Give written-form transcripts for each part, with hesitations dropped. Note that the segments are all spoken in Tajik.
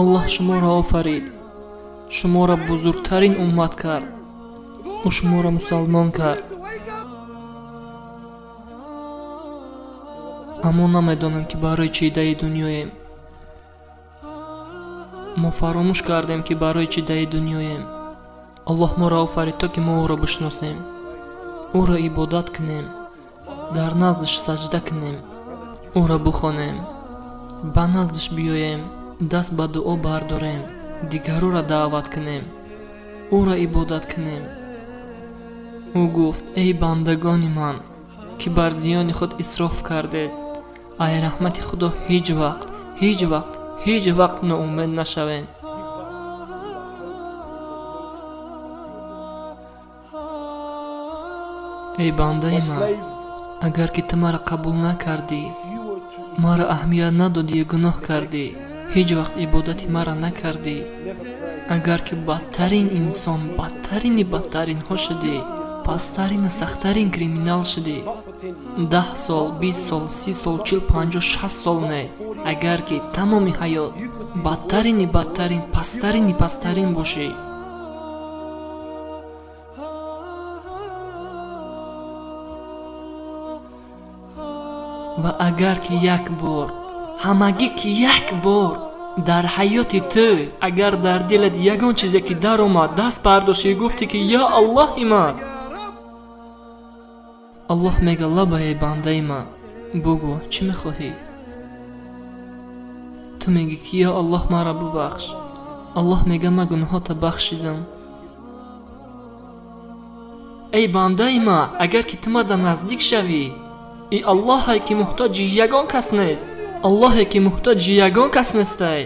аллоҳ шуморо офарид, шуморо бузургтарин уммат кард, ӯ шуморо мусалмон кард. аммо намедонем ки барои чӣ даи дунёем. мо фаромӯш кардем ки барои чӣ даи дунёем. аллоҳ моро офарид то ки мо ӯро бишносем, ӯро ибодат кунем, дар наздаш саҷда кунем, ӯро бухонем, ба наздаш биёем, даст ба дуо бардорем, дигароро даъват кунем, ӯро ибодат кунем. ӯ гуфт: эй бандагони ман, ки бар зиёни худ исроф кардед, ай раҳмати худо ҳеҷ вақт ноумед нашавед. эй бандаи ман, агар ки ту маро қабул накардӣ, маро аҳамият надодӣ, гуноҳ кардӣ, ҳеҷ вақт ибодати маро накардӣ, агар ки бадтарин инсон, бадтарини бадтаринҳо шудӣ, пасттарину сахттарин криминал шудӣ, 10 сол, 20 сол, 30 сол, 40, 50, 60 сол не, агар ки тамоми ҳаёт бадтарини бадтарин, пасттарини пасттарин бошӣ, ва агар ки як бор, ҳамагӣ ки як бор дар ҳаёти ту, агар дар дилат ягон чизе ки даромад, даст бардошӣ, гуфтӣ ки я Аллоҳи ман, аллоҳ мега лаба, эй бандаи ман, бугӯ чӣ мехоҳӣ? ту меги ки я Аллоҳ маро бубахш. аллоҳ мега ман гуноҳота бахшидам. эй бандаи ман, агар ки ту мада наздик шавӣ, и аллоҳе ки муҳтоҷи ягон кас нест, аллоҳе ки муҳтоҷи ягон кас нестай.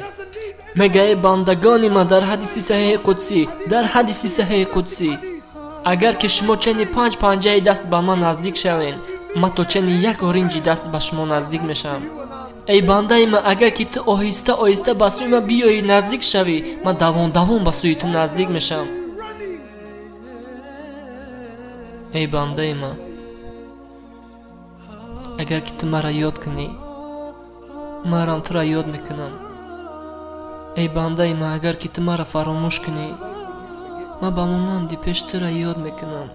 мега: эй бандагони ман, дар ҳадиси саҳиҳи қудсӣ, агар ки шумо чени 5 панҷаи даст ба ман наздик шавен, ман то чени 1 оринҷи даст ба шумо наздик мешавам. эй бандаи ман, агар ки ту оҳиста оҳиста ба сӯи ман биёӣ, наздик шавӣ, ман давон давон ба сӯи ту наздик мешавам. эй бандаи ман, агар ки ту маро ёд кунӣ, манам туро ёд мекунам. эй бандаи ман, агар ки ту маро фаромӯш кунӣ, ман ба монанди пеш туро ёд мекунам.